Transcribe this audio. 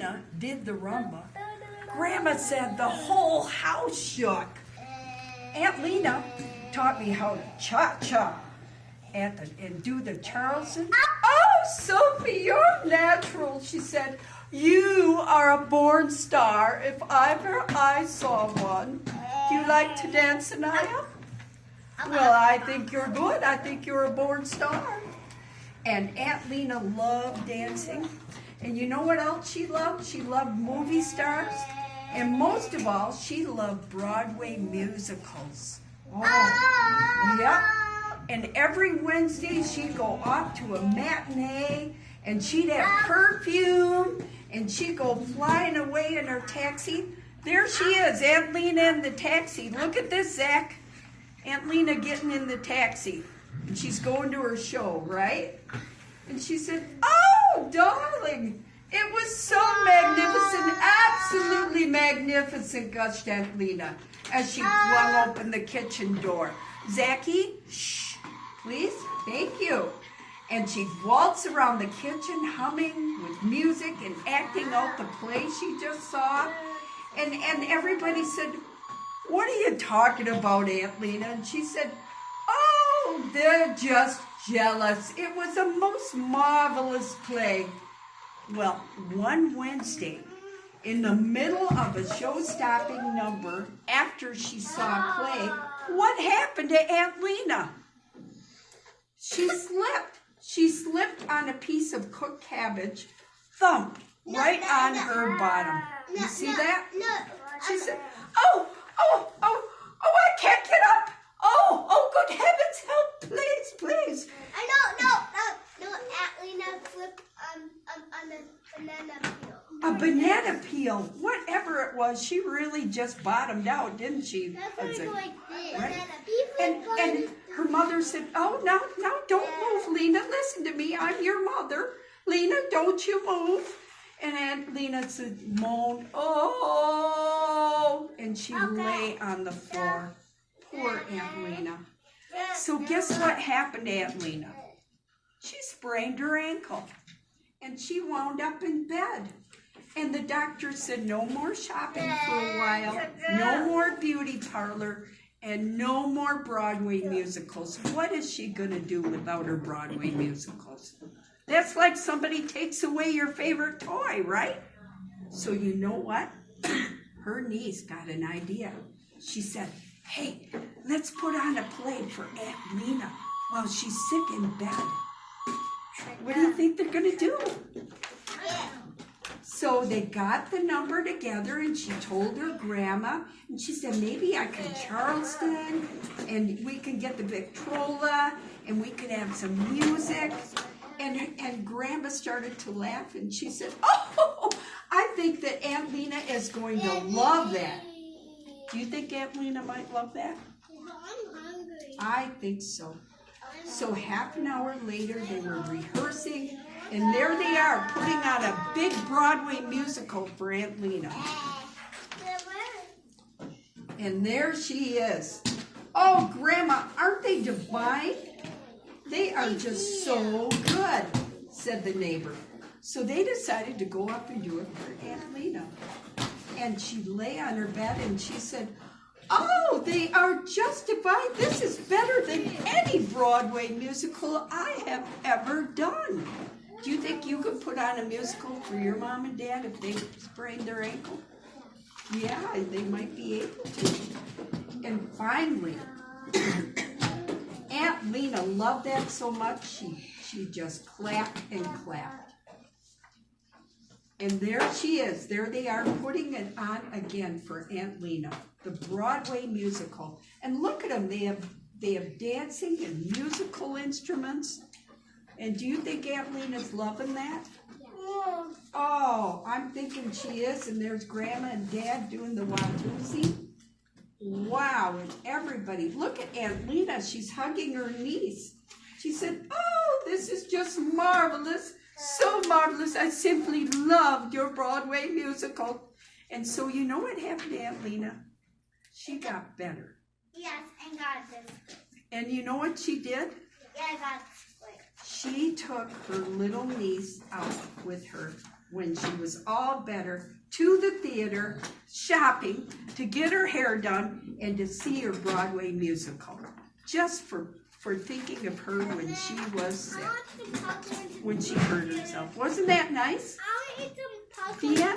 Lena did the rumba, Grandma said the whole house shook. Aunt Lena taught me how to cha-cha and do the Charleston. Oh, Sophie, you're natural, she said. You are a born star if ever I saw one. Do you like to dance, Anaya? Well, I think you're good. I think you're a born star. And Aunt Lena loved dancing. And you know what else she loved? She loved movie stars. And most of all, she loved Broadway musicals. Oh, yeah. And every Wednesday, she'd go off to a matinee, and she'd have perfume, and she'd go flying away in her taxi. There she is, Aunt Lena in the taxi. Look at this, Zach. Aunt Lena getting in the taxi. And she's going to her show, right? And she said, oh, darling, it was so magnificent, absolutely magnificent, gushed Aunt Lena, as she flung open the kitchen door. Zachy, shh, please, thank you. And she'd waltz around the kitchen humming with music and acting out the play she just saw. And everybody said, what are you talking about, Aunt Lena? And she said, oh, they're just jealous. It was a most marvelous play. Well, one Wednesday, in the middle of a show-stopping number, after she saw a play, what happened to Aunt Lena? She slipped. She slipped on a piece of cooked cabbage, thump, right on her bottom. You see that? She said, oh, I can't get up. Oh, good heavens, help, please, please. No, Aunt Lena flipped on a banana peel. A banana peel, whatever it was, she really just bottomed out, didn't she? That's what I go like this. Right? And her mother said, oh, no, don't move, Lena. Listen to me. I'm your mother. Lena, don't you move. And Aunt Lena said, moaned, oh, and she lay on the floor. Poor Aunt Lena. So guess what happened to Aunt Lena? She sprained her ankle, and she wound up in bed. And the doctor said no more shopping for a while, no more beauty parlor, and no more Broadway musicals. What is she going to do without her Broadway musicals? That's like somebody takes away your favorite toy, right? So you know what? Her niece got an idea. She said, hey, let's put on a play for Aunt Lena while she's sick in bed. What do you think they're going to do? So they got the number together, and she told her grandma, and she said, maybe I can Charleston, and we can get the Victrola, and we can have some music. And grandma started to laugh, and she said, oh, I think that Aunt Lena is going to love that. Do you think Aunt Lena might love that? I'm hungry. I think so. So half an hour later, they were rehearsing, and there they are, putting on a big Broadway musical for Aunt Lena. And there she is. Oh, Grandma, aren't they divine? They are just so good, said the neighbor. So they decided to go up and do it for Aunt Lena. And she lay on her bed, and she said, oh, they are justified. This is better than any Broadway musical I have ever done. Do you think you could put on a musical for your mom and dad if they sprained their ankle? Yeah, they might be able to. And finally, Aunt Lena loved that so much, she just clapped and clapped. And there she is. There they are putting it on again for Aunt Lena, the Broadway musical. And look at them. They have dancing and musical instruments. And do you think Aunt Lena's loving that? Yeah. Oh, I'm thinking she is. And there's Grandma and Dad doing the Watusi. Wow, and everybody. Look at Aunt Lena. She's hugging her niece. She said, oh, this is just marvelous. So marvelous. I simply loved your Broadway musical. And so you know what happened to Aunt Lena? She got better. Yes, and got this. And you know what she did? Yeah, I got this. She took her little niece out with her when she was all better, to the theater, shopping, to get her hair done, and to see her Broadway musical. Just for thinking of her when she was sick, when she hurt herself. Wasn't that nice? I want to eat some popcorn. Yeah.